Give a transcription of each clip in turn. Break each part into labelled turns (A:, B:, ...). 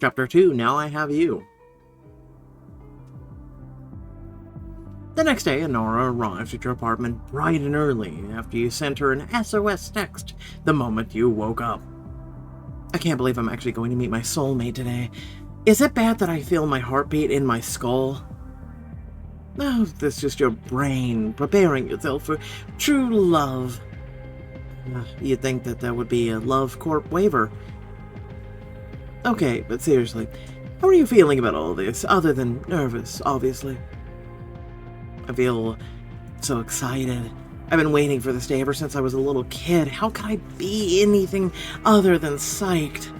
A: Chapter 2, Now I Have You. The next day, Nora arrived at your apartment bright and early after you sent her an SOS text the moment you woke up. I can't believe I'm actually going to meet my soulmate today. Is it bad that I feel my heartbeat in my skull? No, that's just your brain preparing itself for true love. You'd think that would be a love court waiver. Okay, but seriously, how are you feeling about all this, other than nervous, obviously? I feel so excited. I've been waiting for this day ever since I was a little kid. How could I be anything other than psyched?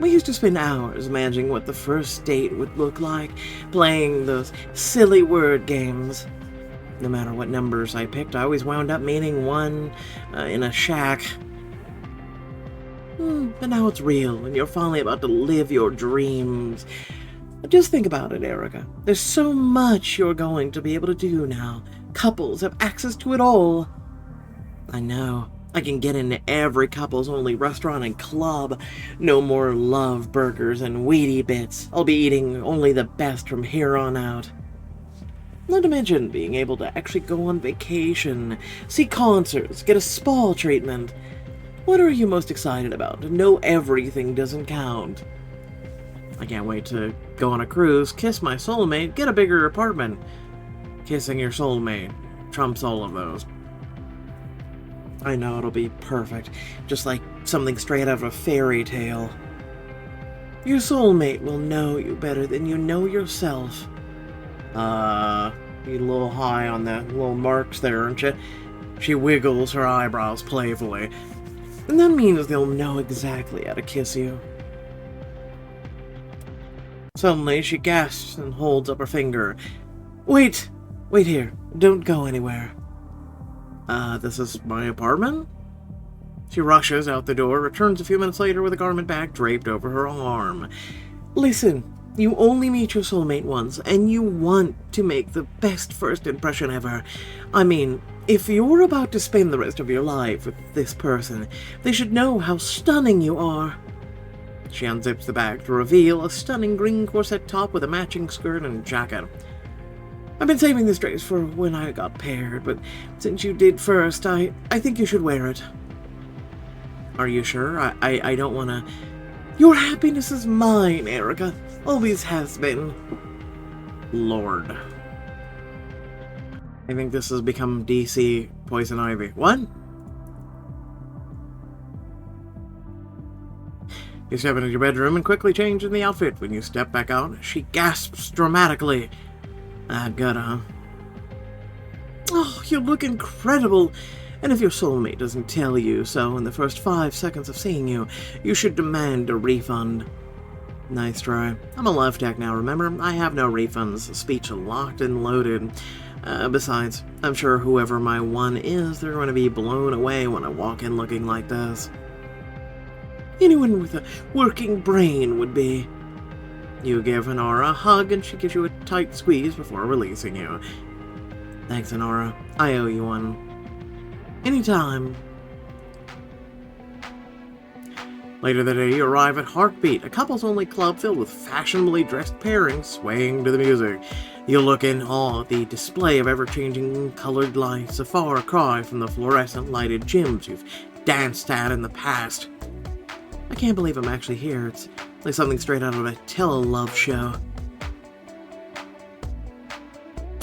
A: We used to spend hours imagining what the first date would look like, playing those silly word games. No matter what numbers I picked, I always wound up meeting one in a shack. But now it's real, and you're finally about to live your dreams. Just think about it, Erica. There's so much you're going to be able to do now. Couples have access to it all. I know. I can get into every couples-only restaurant and club. No more love burgers and weedy bits. I'll be eating only the best from here on out. Not to mention being able to actually go on vacation, see concerts, get a spa treatment. What are you most excited about? To know everything doesn't count. I can't wait to go on a cruise, kiss my soulmate, get a bigger apartment. Kissing your soulmate trumps all of those. I know it'll be perfect, just like something straight out of a fairy tale. Your soulmate will know you better than you know yourself. You're a little high on the little marks there, aren't you? She wiggles her eyebrows playfully. And that means they'll know exactly how to kiss you. Suddenly, she gasps and holds up her finger. Wait here. Don't go anywhere. This is my apartment? She rushes out the door, returns a few minutes later with a garment bag draped over her arm. Listen, you only meet your soulmate once, and you want to make the best first impression ever. I mean, if you're about to spend the rest of your life with this person, they should know how stunning you are. She unzips the bag to reveal a stunning green corset top with a matching skirt and jacket. I've been saving this dress for when I got paired, but since you did first, I think you should wear it. Are you sure? I don't want to... Your happiness is mine, Erica. Always has been. Lord. I think this has become DC Poison Ivy. What? You step into your bedroom and quickly change in the outfit. When you step back out, she gasps dramatically. Good, huh? Oh, you look incredible. And if your soulmate doesn't tell you so in the first 5 seconds of seeing you, you should demand a refund. Nice try. I'm a love tech now, remember? I have no refunds. Speech locked and loaded. Besides, I'm sure whoever my one is, they're going to be blown away when I walk in looking like this. Anyone with a working brain would be. You give Honora a hug and she gives you a tight squeeze before releasing you. Thanks, Honora. I owe you one. Anytime. Later that day, you arrive at Heartbeat, a couples-only club filled with fashionably dressed pairings swaying to the music. You look in awe at the display of ever-changing colored lights, a far cry from the fluorescent lighted gyms you've danced at in the past. I can't believe I'm actually here. It's like something straight out of a tele-love show.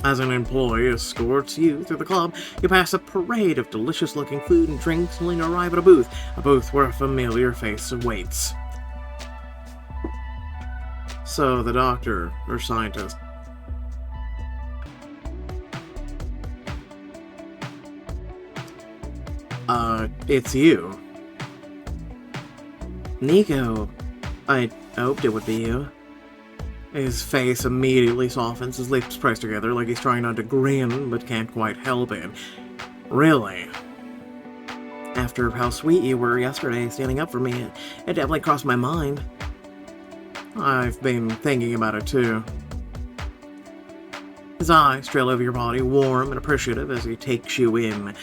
A: As an employee escorts you through the club, you pass a parade of delicious-looking food and drinks until you arrive at a booth where a familiar face awaits. So, the doctor, or scientist. It's you. Nico. I hoped it would be you. His face immediately softens, his lips pressed together like he's trying not to grin, but can't quite help it. Really? After how sweet you were yesterday, standing up for me, it definitely crossed my mind. I've been thinking about it too. His eyes trail over your body, warm and appreciative as he takes you in.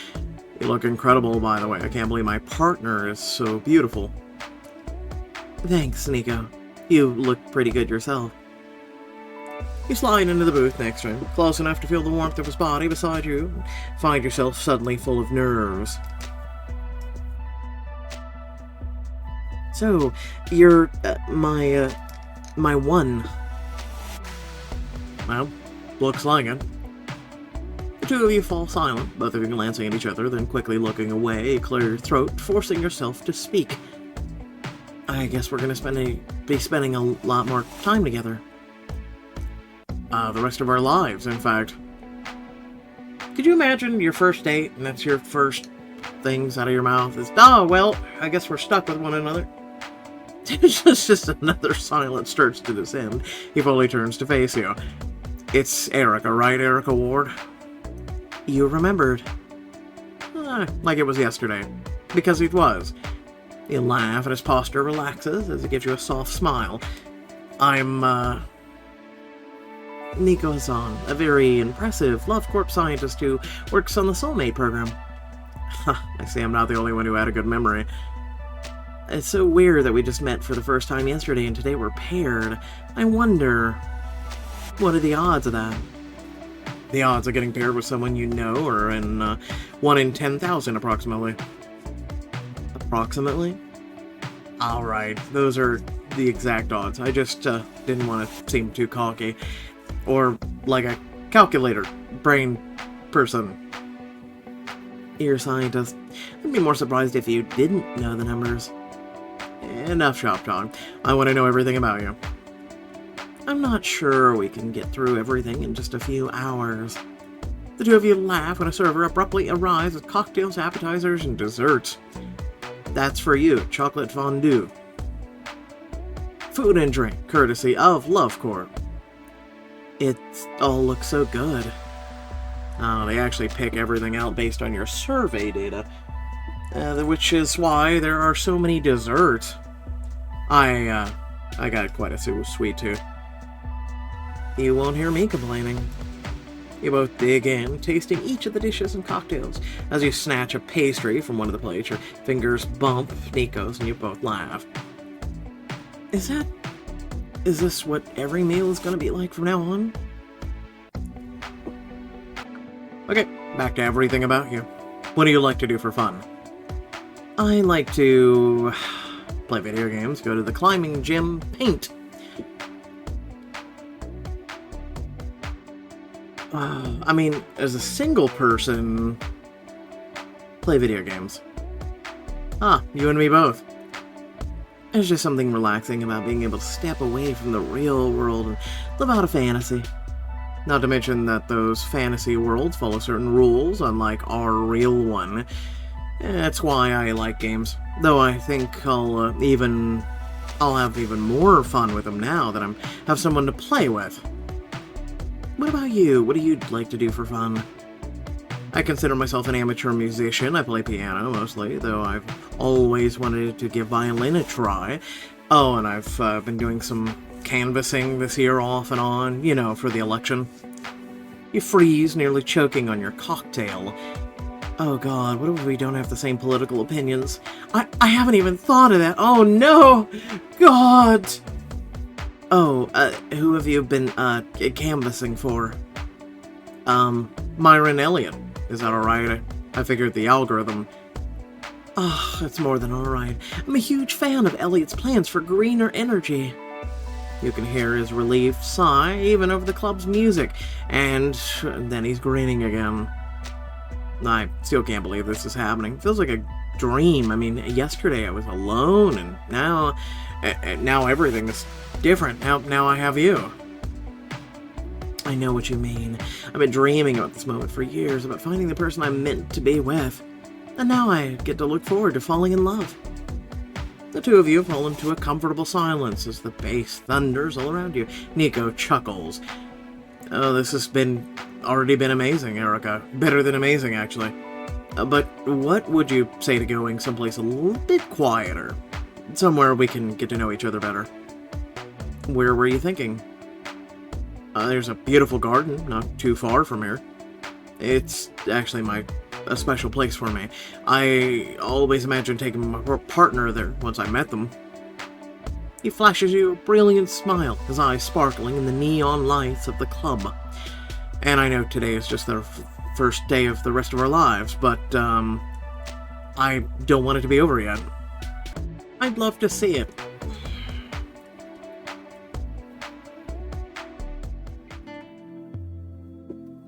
A: You look incredible, by the way. I can't believe my partner is so beautiful. Thanks, Nico. You look pretty good yourself. You slide into the booth next to him, close enough to feel the warmth of his body beside you, and find yourself suddenly full of nerves. So, you're, my one. Well, looks like it. The two of you fall silent, both of you glancing at each other, then quickly looking away, clear your throat, forcing yourself to speak. I guess we're gonna be spending a lot more time together. The rest of our lives, in fact. Could you imagine your first date, and that's your first things out of your mouth is, "Oh, well, I guess we're stuck with one another." It's just another silent starts to descend. He fully turns to face you. It's Erica, right, Erica Ward? You remembered. Like it was yesterday. Because it was. You laugh and his posture relaxes as he gives you a soft smile. I'm, Nico Hassan, a very impressive Love Corp scientist who works on the soulmate program. I see I'm not the only one who had a good memory. It's so weird that we just met for the first time yesterday and today we're paired. I wonder, what are the odds of that? The odds of getting paired with someone you know are in 1 in 10,000 approximately. Approximately? Alright, those are the exact odds. I just didn't want to seem too cocky. Or like a calculator brain person. You're a scientist. I'd be more surprised if you didn't know the numbers. Enough shop talk. I want to know everything about you. I'm not sure we can get through everything in just a few hours. The two of you laugh when a server abruptly arrives with cocktails, appetizers, and desserts. That's for you, chocolate fondue. Food and drink, courtesy of Love Corp. It all looks so good. Oh, they actually pick everything out based on your survey data. Which is why there are so many desserts. I got quite a sweet tooth. You won't hear me complaining. You both dig in, tasting each of the dishes and cocktails. As you snatch a pastry from one of the plates, your fingers bump Nico's and you both laugh. Is this what every meal is going to be like from now on? Okay, back to everything about you. What do you like to do for fun? I like to play video games, go to the climbing gym, paint. I mean, as a single person, play video games. You and me both. There's just something relaxing about being able to step away from the real world and live out a fantasy. Not to mention that those fantasy worlds follow certain rules, unlike our real one. That's why I like games. Though I think I'll have even more fun with them now that I have someone to play with. What about you? What do you like to do for fun? I consider myself an amateur musician. I play piano mostly, though I've always wanted to give violin a try. Oh, and I've been doing some canvassing this year off and on, you know, for the election. You freeze, nearly choking on your cocktail. Oh god, what if we don't have the same political opinions? I haven't even thought of that. Oh no! God! Oh, who have you been, canvassing for? Myron Elliott. Is that alright? I figured the algorithm... Oh, it's more than alright. I'm a huge fan of Elliott's plans for greener energy. You can hear his relieved sigh, even over the club's music, and then he's grinning again. I still can't believe this is happening. It feels like a dream. I mean, yesterday I was alone, and now everything is different. Now I have you. I know what you mean. I've been dreaming about this moment for years, about finding the person I'm meant to be with. And now I get to look forward to falling in love. The two of you fall into a comfortable silence as the bass thunders all around you. Nico chuckles. Oh, this has already been amazing, Erica. Better than amazing, actually. But what would you say to going someplace a little bit quieter? Somewhere we can get to know each other better. Where were you thinking? There's a beautiful garden not too far from here. It's actually a special place for me. I always imagined taking my partner there once I met them. He flashes you a brilliant smile, his eyes sparkling in the neon lights of the club. And I know today is just the first day of the rest of our lives, but, I don't want it to be over yet. I'd love to see it.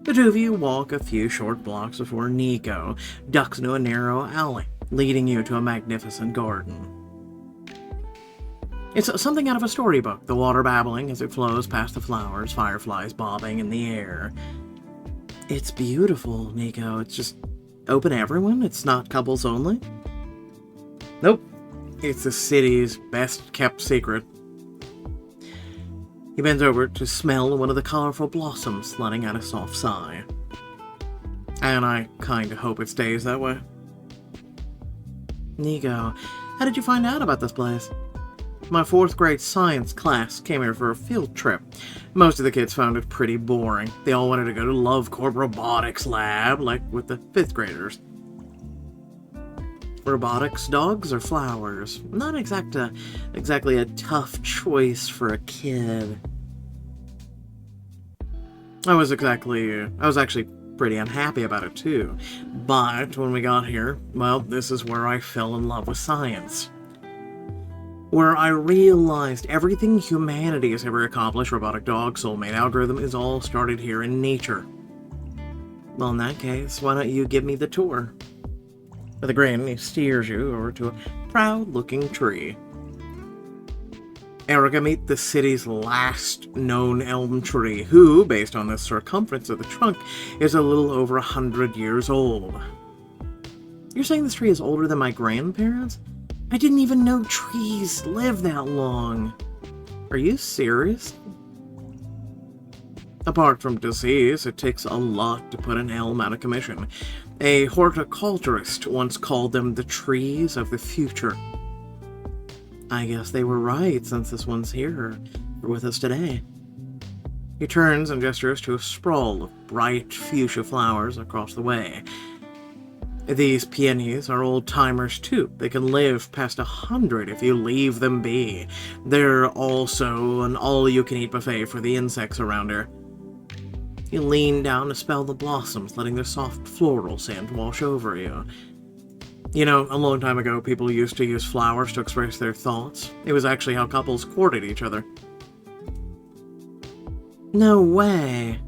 A: The two of you walk a few short blocks before Nico ducks into a narrow alley, leading you to a magnificent garden. It's something out of a storybook, the water babbling as it flows past the flowers, fireflies bobbing in the air. It's beautiful, Nico. It's just open to everyone? It's not couples only? Nope. It's the city's best-kept secret. He bends over to smell one of the colorful blossoms, letting out a soft sigh. And I kinda hope it stays that way. Nico, how did you find out about this place? My 4th grade science class came here for a field trip. Most of the kids found it pretty boring. They all wanted to go to Love Corp Robotics Lab, like with the 5th graders. Robotics, dogs, or flowers? Not exactly a tough choice for a kid. I was actually pretty unhappy about it too. But when we got here, well, this is where I fell in love with science. Where I realized everything humanity has ever accomplished, robotic dog, soulmate algorithm, is all started here in nature. Well, in that case, why don't you give me the tour? With a grin, he steers you over to a proud-looking tree. Erica, meet the city's last known elm tree, who, based on the circumference of the trunk, is a little over 100 years old. You're saying this tree is older than my grandparents? I didn't even know trees live that long. Are you serious? Apart from disease, it takes a lot to put an elm out of commission. A horticulturist once called them the trees of the future. I guess they were right, since this one's here with us today. He turns and gestures to a sprawl of bright fuchsia flowers across the way. These peonies are old-timers too. They can live past 100 if you leave them be. They're also an all-you-can-eat buffet for the insects around here. You lean down to spell the blossoms, letting their soft floral scent wash over you. You know, a long time ago, people used to use flowers to express their thoughts. It was actually how couples courted each other. No way.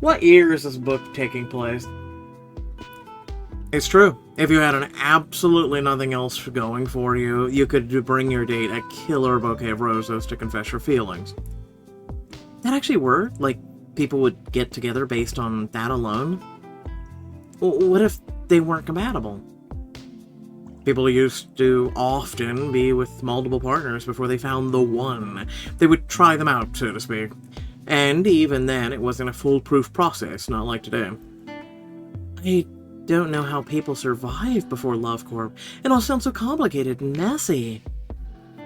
A: What year is this book taking place? It's true. If you had an absolutely nothing else going for you, you could bring your date a killer bouquet of roses to confess your feelings. That actually worked? Like, people would get together based on that alone? What if they weren't compatible? People used to often be with multiple partners before they found the one. They would try them out, so to speak. And even then, it wasn't a foolproof process, not like today. I don't know how people survived before Love Corp. It all sounds so complicated and messy.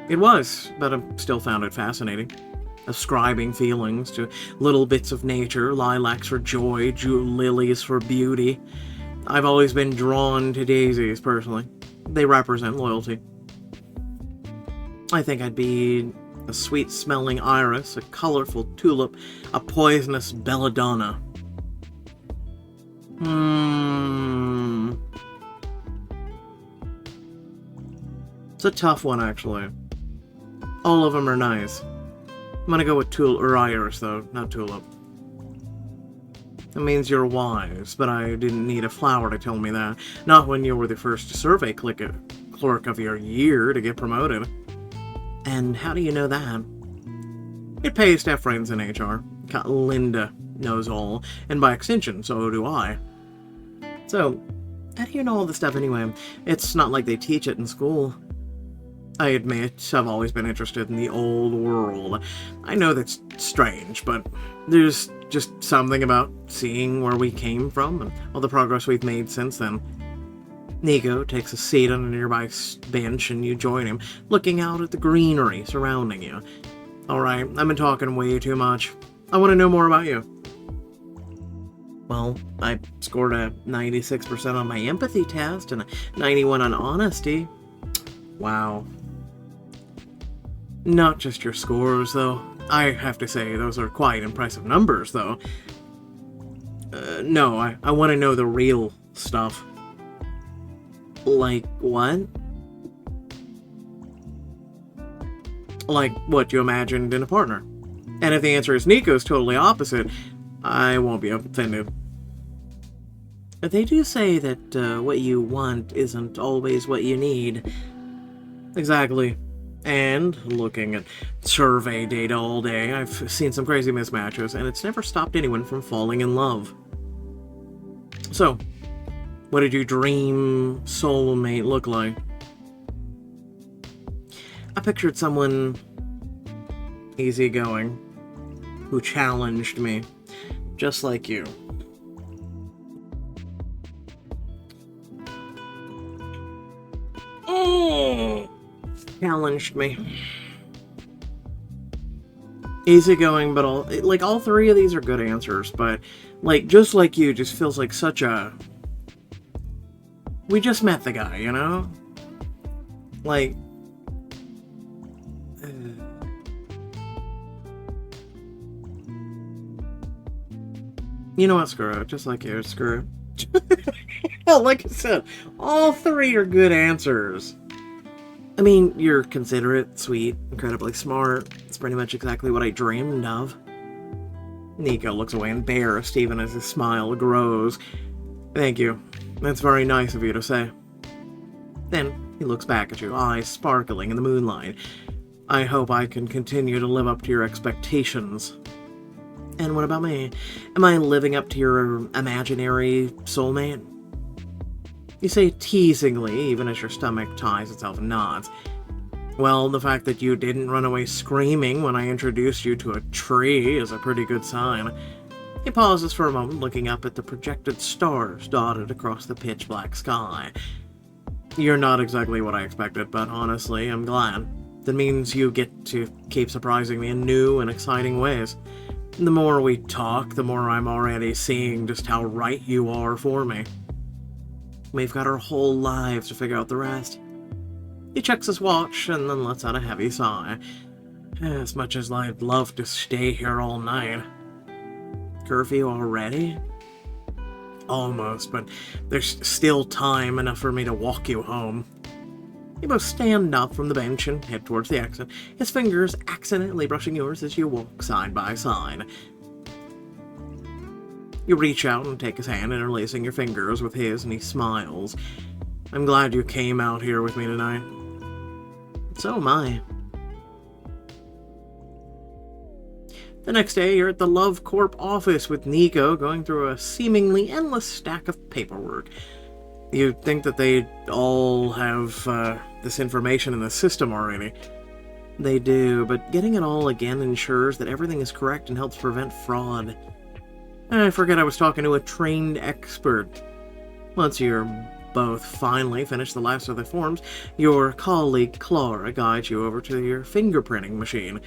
A: It was, but I still found it fascinating. Ascribing feelings to little bits of nature, lilacs for joy, lilies for beauty. I've always been drawn to daisies, personally. They represent loyalty. I think I'd be a sweet-smelling iris, a colorful tulip, a poisonous belladonna. It's a tough one, actually. All of them are nice. I'm gonna go with tulip or iris, though, not tulip. That means you're wise, but I didn't need a flower to tell me that. Not when you were the first survey clerk of your year to get promoted. And how do you know that? It pays to have friends in HR. Linda knows all, and by extension, so do I. So, how do you know all this stuff anyway? It's not like they teach it in school. I admit, I've always been interested in the old world. I know that's strange, but there's just something about seeing where we came from and all the progress we've made since then. Nico takes a seat on a nearby bench and you join him, looking out at the greenery surrounding you. Alright, I've been talking way too much. I want to know more about you. Well, I scored a 96% on my empathy test and a 91 on honesty. Wow. Not just your scores, though. I have to say, those are quite impressive numbers, though. No, I want to know the real stuff. Like what? Like what you imagined in a partner. And if the answer is Nico's totally opposite, I won't be offended. They do say that what you want isn't always what you need. Exactly. And looking at survey data all day, I've seen some crazy mismatches, and it's never stopped anyone from falling in love. So, what did your dream soulmate look like? I pictured someone easygoing who challenged me, just like you. Challenged me. Easygoing, but all three of these are good answers, but just like you, just feels like such a... We just met the guy, you know? You know what, screw it. Just like you, screw it. Well, like I said, all three are good answers. I mean, you're considerate, sweet, incredibly smart. It's pretty much exactly what I dreamed of. Nico looks away embarrassed even as his smile grows. Thank you. That's very nice of you to say. Then he looks back at you, eyes sparkling in the moonlight. I hope I can continue to live up to your expectations. And what about me? Am I living up to your imaginary soulmate? You say teasingly, even as your stomach ties itself in knots. Well, the fact that you didn't run away screaming when I introduced you to a tree is a pretty good sign. He pauses for a moment, looking up at the projected stars dotted across the pitch-black sky. You're not exactly what I expected, but honestly, I'm glad. That means you get to keep surprising me in new and exciting ways. The more we talk, the more I'm already seeing just how right you are for me. We've got our whole lives to figure out the rest. He checks his watch and then lets out a heavy sigh. As much as I'd love to stay here all night. Curfew already? Almost, but there's still time enough for me to walk you home. You both stand up from the bench and head towards the exit, his fingers accidentally brushing yours as you walk side by side. You reach out and take his hand, interlacing your fingers with his, and he smiles. I'm glad you came out here with me tonight. So am I. The next day, you're at the Love Corp office with Nico, going through a seemingly endless stack of paperwork. You'd think that they'd all have this information in the system already. They do, but getting it all again ensures that everything is correct and helps prevent fraud. I forget I was talking to a trained expert. Once you're both finally finished the last of the forms, your colleague Clara guides you over to your fingerprinting machine.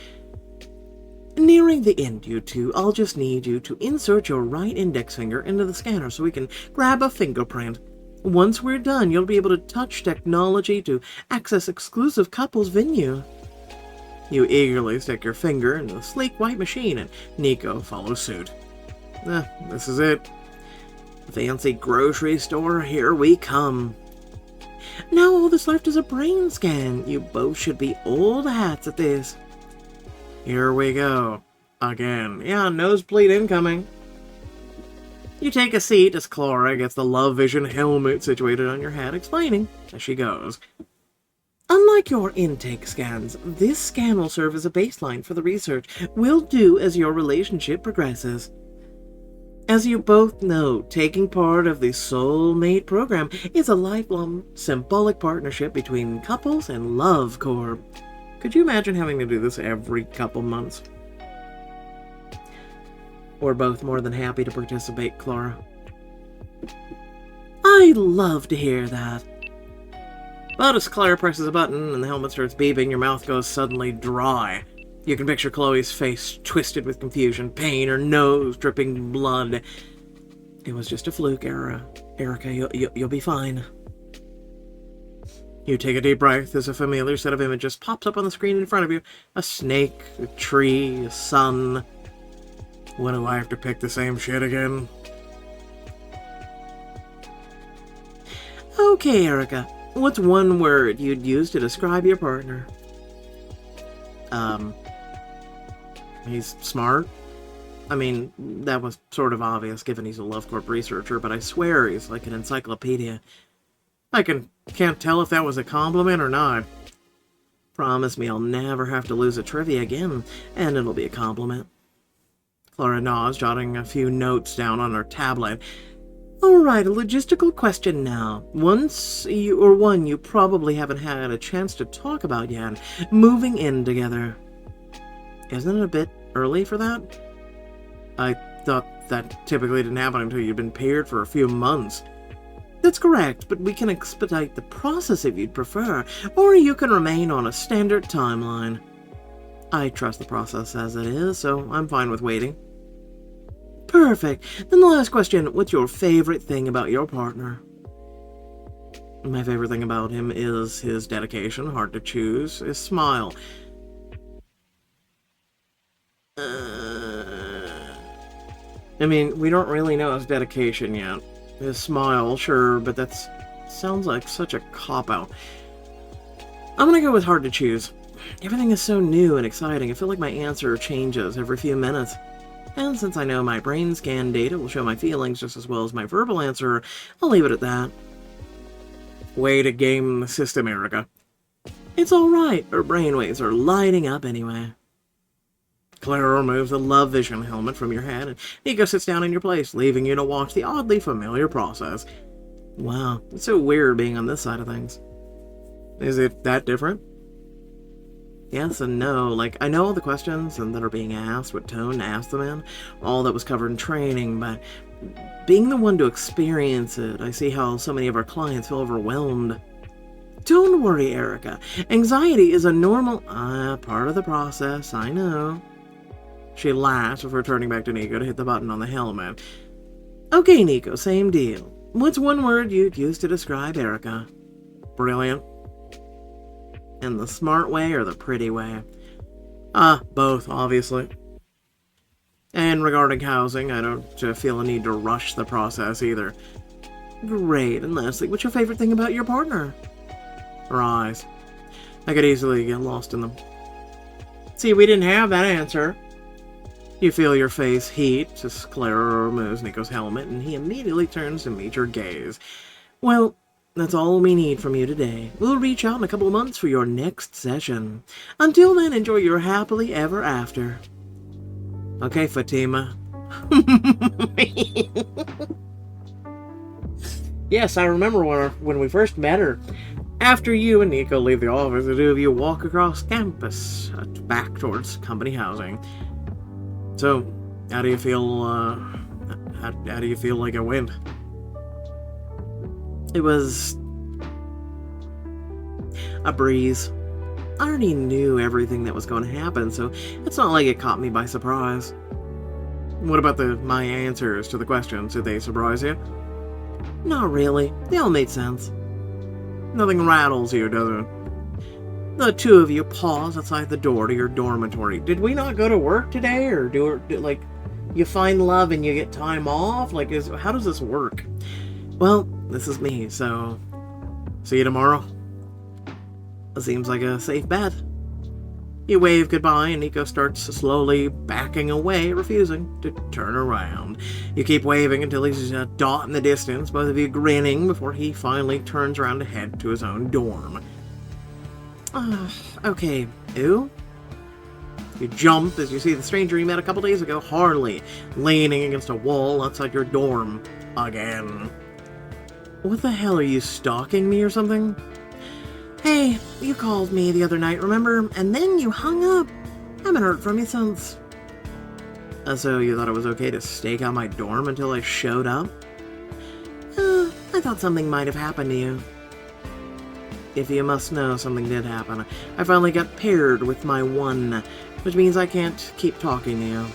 A: Nearing the end, you two, I'll just need you to insert your right index finger into the scanner so we can grab a fingerprint. Once we're done, you'll be able to touch technology to access exclusive couples venue. You eagerly stick your finger into the sleek white machine, and Nico follows suit. This is it. Fancy grocery store, here we come. Now all that's left is a brain scan. You both should be old hats at this. Here we go. Again. Yeah, nosebleed incoming. You take a seat as Clara gets the Love Vision helmet situated on your head, explaining as she goes. Unlike your intake scans, this scan will serve as a baseline for the research we'll do as your relationship progresses. As you both know, taking part of the Soulmate program is a lifelong symbolic partnership between couples and Love Corp. Could you imagine having to do this every couple months? We're both more than happy to participate, Clara. I'd love to hear that. But as Clara presses a button and the helmet starts beeping, your mouth goes suddenly dry. You can picture Chloe's face twisted with confusion, pain, her nose dripping blood. It was just a fluke, Erica. You'll be fine. You take a deep breath as a familiar set of images pops up on the screen in front of you. A snake, a tree, a sun. When do I have to pick the same shit again? Okay, Erica. What's one word you'd use to describe your partner? He's smart. I mean, that was sort of obvious given he's a LoveCorp researcher, but I swear he's like an encyclopedia. I can't tell if that was a compliment or not. Promise me I'll never have to lose a trivia again, and it'll be a compliment. Clara nods, jotting a few notes down on her tablet. Alright, a logistical question now. One you probably haven't had a chance to talk about yet. Moving in together. Isn't it a bit early for that? I thought that typically didn't happen until you'd been paired for a few months. That's correct, but we can expedite the process if you'd prefer, or you can remain on a standard timeline. I trust the process as it is, so I'm fine with waiting. Perfect. Then the last question, what's your favorite thing about your partner? My favorite thing about him is his dedication, hard to choose, his smile. I mean, we don't really know his dedication yet. His smile, sure, but that sounds like such a cop-out. I'm gonna go with hard to choose. Everything is so new and exciting, I feel like my answer changes every few minutes. And since I know my brain scan data will show my feelings just as well as my verbal answer, I'll leave it at that. Way to game the system, Erica. It's alright, her brainwaves are lighting up anyway. Clara removes the Love Vision helmet from your head, and Nico sits down in your place, leaving you to watch the oddly familiar process. Wow, it's so weird being on this side of things. Is it that different? Yes and no. Like, I know all the questions and that are being asked, what tone to ask them in, all that was covered in training, but being the one to experience it, I see how so many of our clients feel overwhelmed. Don't worry, Erica. Anxiety is a normal part of the process, I know. She laughs before turning back to Nico to hit the button on the helmet. Okay, Nico, same deal. What's one word you'd use to describe Erica? Brilliant. In the smart way or the pretty way? Both, obviously. And regarding housing, I don't feel a need to rush the process either. Great, and lastly, what's your favorite thing about your partner? Her eyes. I could easily get lost in them. See, we didn't have that answer. You feel your face heat as Clara removes Nico's helmet, and he immediately turns to meet your gaze. Well, that's all we need from you today. We'll reach out in a couple of months for your next session. Until then, enjoy your happily ever after. Okay, Fatima. Yes, I remember when we first met her. After you and Nico leave the office, the two of you walk across campus, back towards company housing. So, how do you feel, how do you feel like it went? It was a breeze. I already knew everything that was going to happen, so it's not like it caught me by surprise. What about my answers to the questions? Did they surprise you? Not really. They all made sense. Nothing rattles you, does it? The two of you pause outside the door to your dormitory. Did we not go to work today, or do you find love and you get time off? Like, how does this work? Well, this is me, so see you tomorrow. It seems like a safe bet. You wave goodbye, and Nico starts slowly backing away, refusing to turn around. You keep waving until he's a dot in the distance, both of you grinning before he finally turns around to head to his own dorm. Okay, ew. You jump as you see the stranger you met a couple days ago, Harley, leaning against a wall outside your dorm again. What the hell, are you stalking me or something? Hey, you called me the other night, remember? And then you hung up. Haven't heard from you since. So you thought it was okay to stake out my dorm until I showed up? I thought something might have happened to you. If you must know, something did happen. I finally got paired with my one, which means I can't keep talking to you.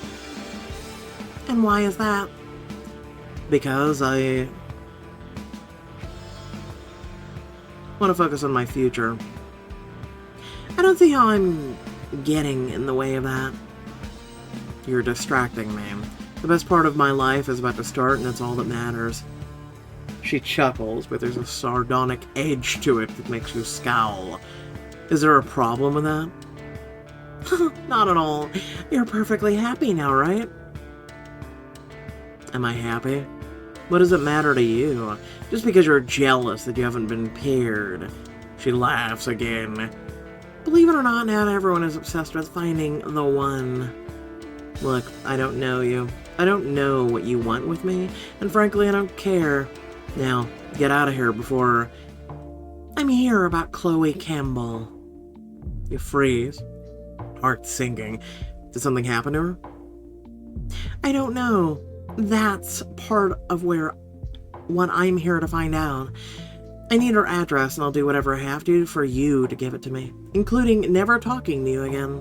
A: And why is that? Because want to focus on my future. I don't see how I'm getting in the way of that. You're distracting me. The best part of my life is about to start, and that's all that matters. She chuckles, but there's a sardonic edge to it that makes you scowl. Is there a problem with that? Not at all. You're perfectly happy now, right? Am I happy? What does it matter to you? Just because you're jealous that you haven't been paired. She laughs again. Believe it or not, not everyone is obsessed with finding the one. Look, I don't know you. I don't know what you want with me, and frankly, I don't care. Now, get out of here before... I'm here about Chloe Campbell. You freeze. Heart sinking. Did something happen to her? I don't know. That's part of what I'm here to find out. I need her address, and I'll do whatever I have to for you to give it to me, including never talking to you again.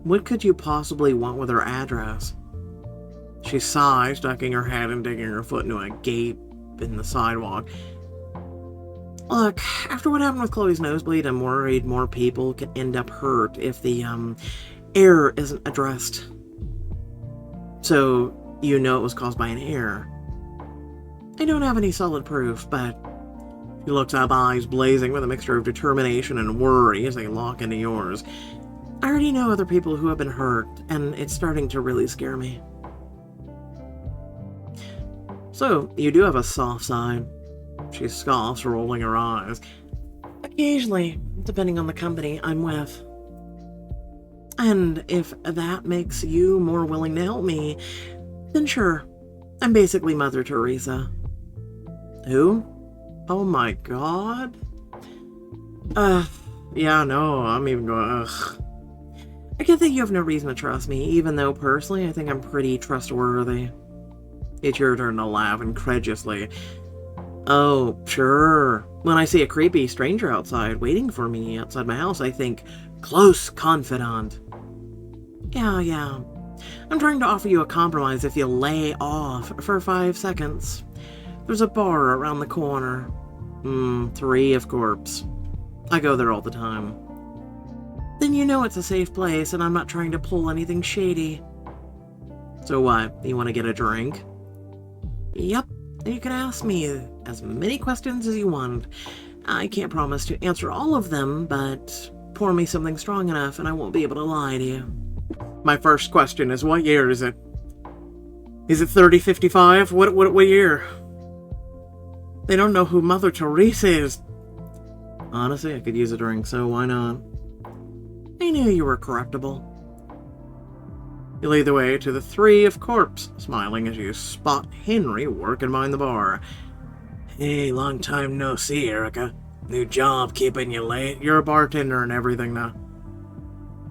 A: What could you possibly want with her address? She sighs, ducking her head and digging her foot into a gap in the sidewalk. Look, after what happened with Chloe's nosebleed, I'm worried more people could end up hurt if the error isn't addressed. So, you know it was caused by an error. I don't have any solid proof, but... She looks up, eyes blazing with a mixture of determination and worry as they lock into yours. I already know other people who have been hurt, and it's starting to really scare me. So, you do have a soft side. She scoffs, rolling her eyes. Occasionally, depending on the company I'm with. And if that makes you more willing to help me, then sure. I'm basically Mother Teresa. Who? Oh my god? Yeah, no, I'm even going, ugh. I get that you have no reason to trust me, even though personally I think I'm pretty trustworthy. It's your turn to laugh incredulously. Oh, sure. When I see a creepy stranger outside waiting for me outside my house, I think, close confidant. Yeah. I'm trying to offer you a compromise if you lay off for 5 seconds. There's a bar around the corner. 3 of corpse. I go there all the time. Then you know it's a safe place and I'm not trying to pull anything shady. So what, you want to get a drink? Yep, you can ask me as many questions as you want. I can't promise to answer all of them, but pour me something strong enough and I won't be able to lie to you. My first question is, what year is it? Is it 3055? What year? They don't know who Mother Teresa is. Honestly, I could use a drink, so why not? I knew you were corruptible. You lead the way to the 3 of corpse, smiling as you spot Henry working behind the bar. Hey, long time no see, Erica. New job keeping you late. You're a bartender and everything now.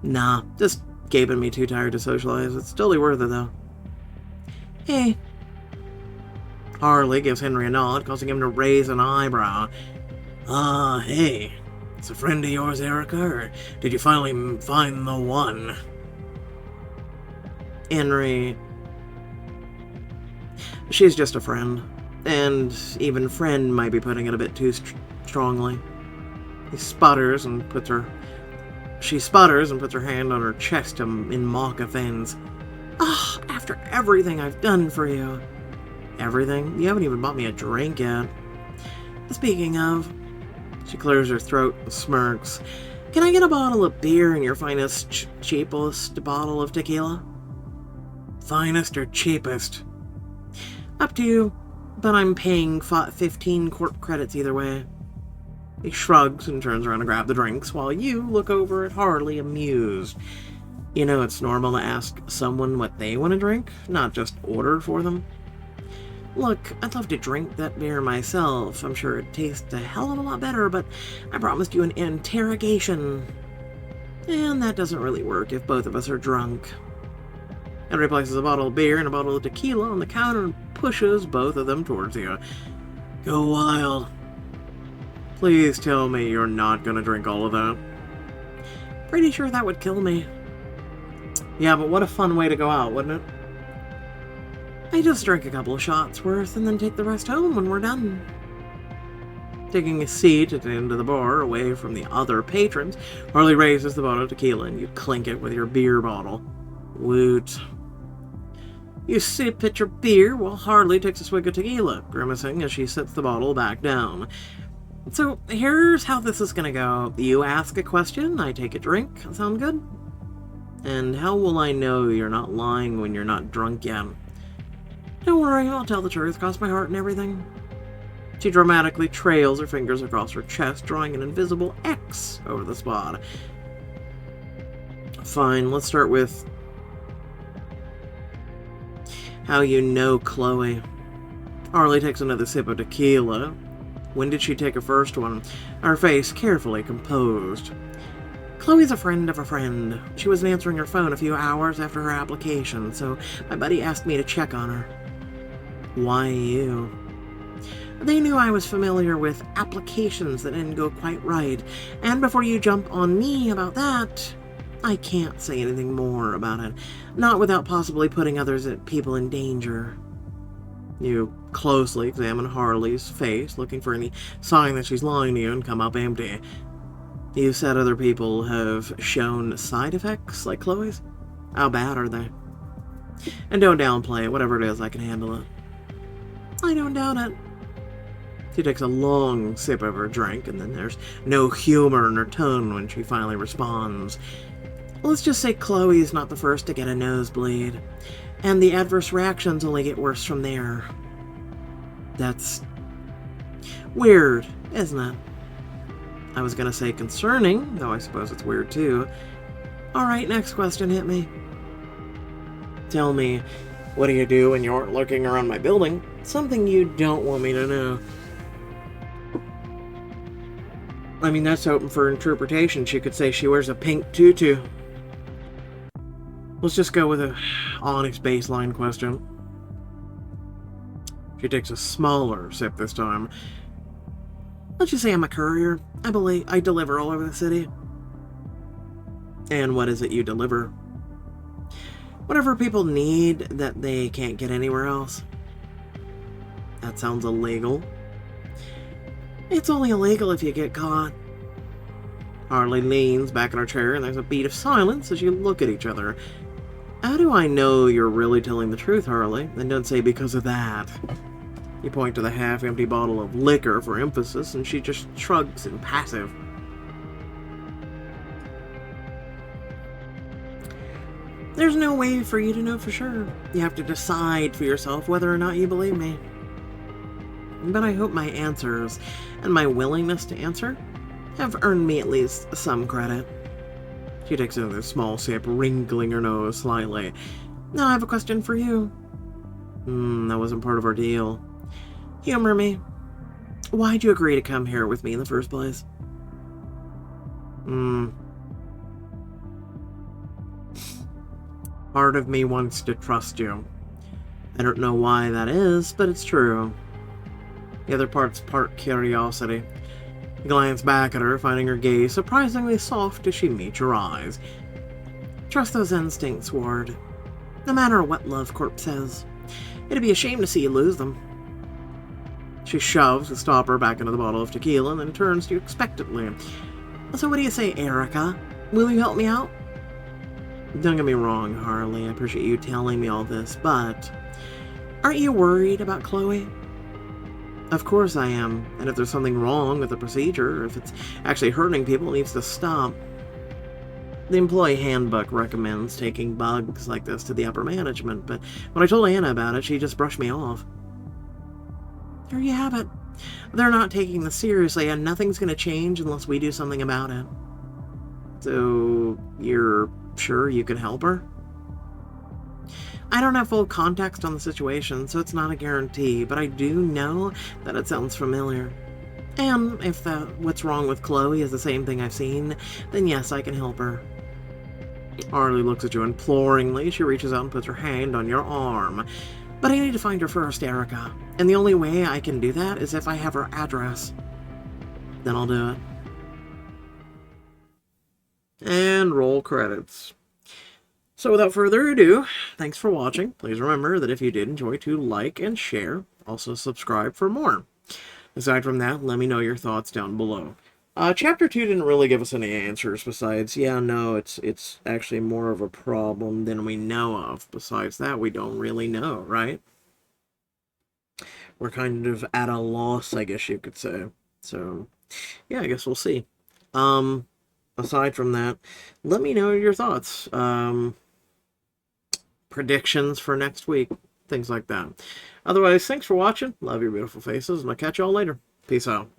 A: Nah, just keeping me too tired to socialize. It's totally worth it, though. Hey. Harley gives Henry a nod, causing him to raise an eyebrow. Hey. It's a friend of yours, Erica, or did you finally find the one? Henry... She's just a friend. And even friend might be putting it a bit too strongly. She sputters and puts her hand on her chest in mock offense. After everything I've done for you. Everything? You haven't even bought me a drink yet. Speaking of... She clears her throat and smirks. Can I get a bottle of beer and your finest, cheapest bottle of tequila? Finest or cheapest? Up to you, but I'm paying 15 court credits either way. He shrugs and turns around to grab the drinks while you look over at Harley amused. You know it's normal to ask someone what they want to drink, not just order for them. Look, I'd love to drink that beer myself. I'm sure it tastes a hell of a lot better, but I promised you an interrogation. And that doesn't really work if both of us are drunk. Henry places a bottle of beer and a bottle of tequila on the counter and pushes both of them towards you. Go wild. Please tell me you're not gonna drink all of that. Pretty sure that would kill me. Yeah, but what a fun way to go out, wouldn't it? I just drink a couple of shots worth and then take the rest home when we're done. Taking a seat at the end of the bar, away from the other patrons, Harley raises the bottle of tequila and you clink it with your beer bottle. Woot. You sip at your beer while Harley takes a swig of tequila, grimacing as she sets the bottle back down. So here's how this is gonna go. You ask a question, I take a drink. Sound good? And how will I know you're not lying when you're not drunk yet? Don't worry, I'll tell the truth, cross my heart and everything. She dramatically trails her fingers across her chest, drawing an invisible X over the spot. Fine, let's start with how you know Chloe. Harley takes another sip of tequila. When did she take her first one? Her face carefully composed. Chloe's a friend of a friend. She wasn't answering her phone a few hours after her application, so my buddy asked me to check on her. Why you? They knew I was familiar with applications that didn't go quite right, and before you jump on me about that, I can't say anything more about it, not without possibly putting people in danger. You closely examine Harley's face, looking for any sign that she's lying to you, and come up empty. You said other people have shown side effects like Chloe's? How bad are they? And don't downplay it, whatever it is, I can handle it. I don't doubt it. She takes a long sip of her drink, and then there's no humor in her tone when she finally responds. Let's just say Chloe's not the first to get a nosebleed, and the adverse reactions only get worse from there. That's weird, isn't it? I was gonna say concerning, though I suppose it's weird too. Alright, next question, hit me. Tell me, what do you do when you aren't lurking around my building? Something you don't want me to know. I mean, that's open for interpretation. She could say she wears a pink tutu. Let's just go with a honest baseline question. She takes a smaller sip this time. Let's just say I'm a courier. I deliver all over the city. And what is it you deliver? Whatever people need that they can't get anywhere else. That sounds illegal. It's only illegal if you get caught. Harley leans back in her chair and there's a beat of silence as you look at each other. How do I know you're really telling the truth, Harley? And don't say because of that. You point to the half-empty bottle of liquor for emphasis and she just shrugs impassive. There's no way for you to know for sure. You have to decide for yourself whether or not you believe me. But I hope my answers and my willingness to answer have earned me at least some credit. She takes another small sip, wrinkling her nose slightly. Now I have a question for you. That wasn't part of our deal. Humor me. Why'd you agree to come here with me in the first place? Part of me wants to trust you. I don't know why that is, but it's true. The other part's part curiosity. You glance back at her, finding her gaze surprisingly soft as she meets your eyes. Trust those instincts, Ward. No matter what Love Corp says. It'd be a shame to see you lose them. She shoves the stopper back into the bottle of tequila and then turns to you expectantly. So what do you say, Erica? Will you help me out? Don't get me wrong, Harley. I appreciate you telling me all this, but aren't you worried about Chloe? Of course I am, and if there's something wrong with the procedure, or if it's actually hurting people, it needs to stop. The employee handbook recommends taking bugs like this to the upper management, but when I told Anna about it, she just brushed me off. There you have it. They're not taking this seriously, and nothing's going to change unless we do something about it. So, you're sure you can help her? I don't have full context on the situation, so it's not a guarantee, but I do know that it sounds familiar. And if what's wrong with Chloe is the same thing I've seen, then yes, I can help her. Harley looks at you imploringly. She reaches out and puts her hand on your arm. But I need to find her first, Erica. And the only way I can do that is if I have her address. Then I'll do it. And roll credits. So without further ado, thanks for watching. Please remember that if you did enjoy to like and share, also subscribe for more. Aside from that, let me know your thoughts down below. Chapter 2 didn't really give us any answers besides, yeah, no, it's actually more of a problem than we know of. Besides that, we don't really know, right? We're kind of at a loss, I guess you could say. So, yeah, I guess we'll see. Um, Aside from that, let me know your thoughts. Predictions for next week, things like that. Otherwise, thanks for watching. Love your beautiful faces, and I'll catch y'all later. Peace out.